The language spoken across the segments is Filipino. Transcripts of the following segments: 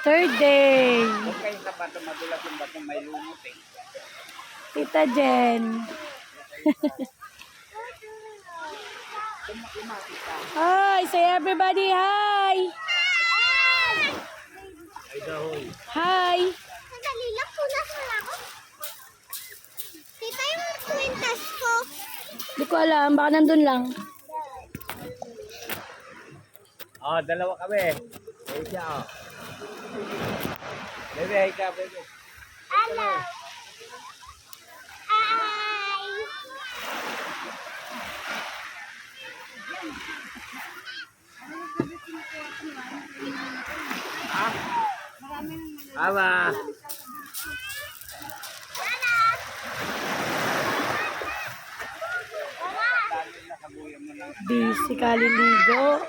Third day. Huwag kayo sa bato, madulas yung bato, may lumot eh. Tita Jen. Hi, say everybody hi. Ay dahoy. Hi. Sandali lang, punas mo lang ako. Tita, yung kwintas ko. Hindi ko alam, baka nandun lang. Oh, dalawa kami. Hey siya, oh. Bebe, hey ka, bebe. Hello. Hi. Ama. Busy kaliligo.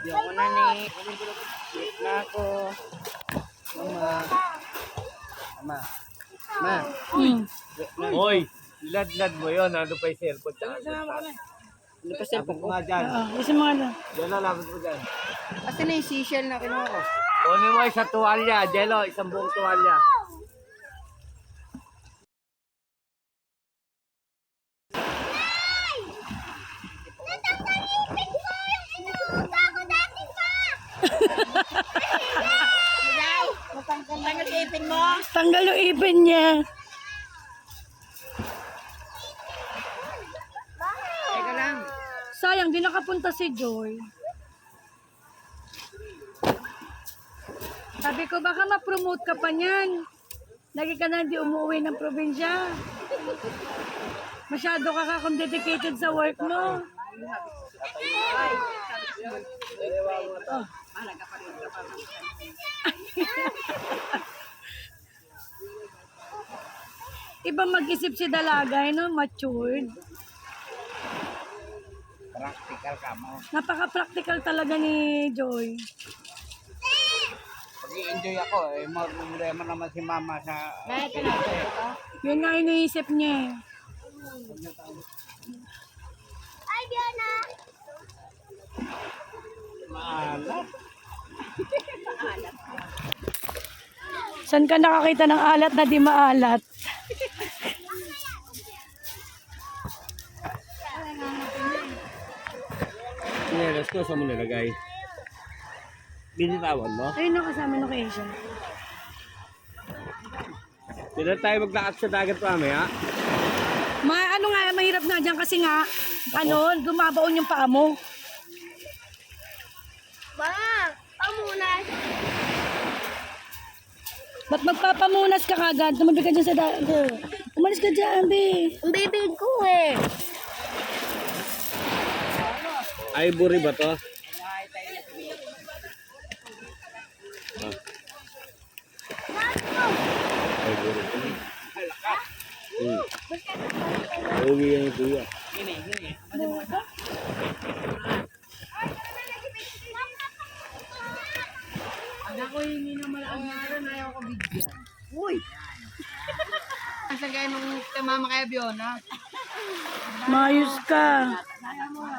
Di ako na ni. Wait na ako. Mama. Mama. Ma. Hoy, lad-lad mo yun. Ano pa yung cellphone? Ano pa cellphone ko nga dyan? Isa mga na. Diyan na, lapit mo dyan. Kasi na yung seashell na kinuha ko. Kunin mo isang tuwalya. Jello, isang buong tuwalya. Tanggal yung ipin mo. Tanggal yung ipin niya. Teka lang. Sayang, di nakapunta si Joy. Sabi ko, baka ma-promote ka pa niyan. Lagi ka na di umuwi ng probinsya. Masyado ka kung dedicated sa work mo. Oh. Iba mag-isip si Dalagay, no? Matured. Practical ka mo. Napaka-practical talaga ni Joy. Pag-i-enjoy ako eh. Problema naman si mama sa... Yun nga iniisip niya eh. Ay, Diana. Maalat. Saan ka nakakita ng alat na di maalat? Sinelas ko, saan mo nilagay? Binitawan mo? Ayun na kasama location. Hindi na tayo maglakad sa dagat mamaya. Ano nga, mahirap na dyan kasi nga, gumabaon yung paa mo. Ba, pamunas. Ba't magpapamunas ka kagad? Tumabi ka dyan sa dagat. Umalis ka dyan, be. Ang bibig ko eh. Ivory ba to? Ivory. Uwi yan ito yan. Ako hindi naman ang naran, ayaw ko bigyan. Uy! Ang sagay nung mama kaya Biona. Mayos ka.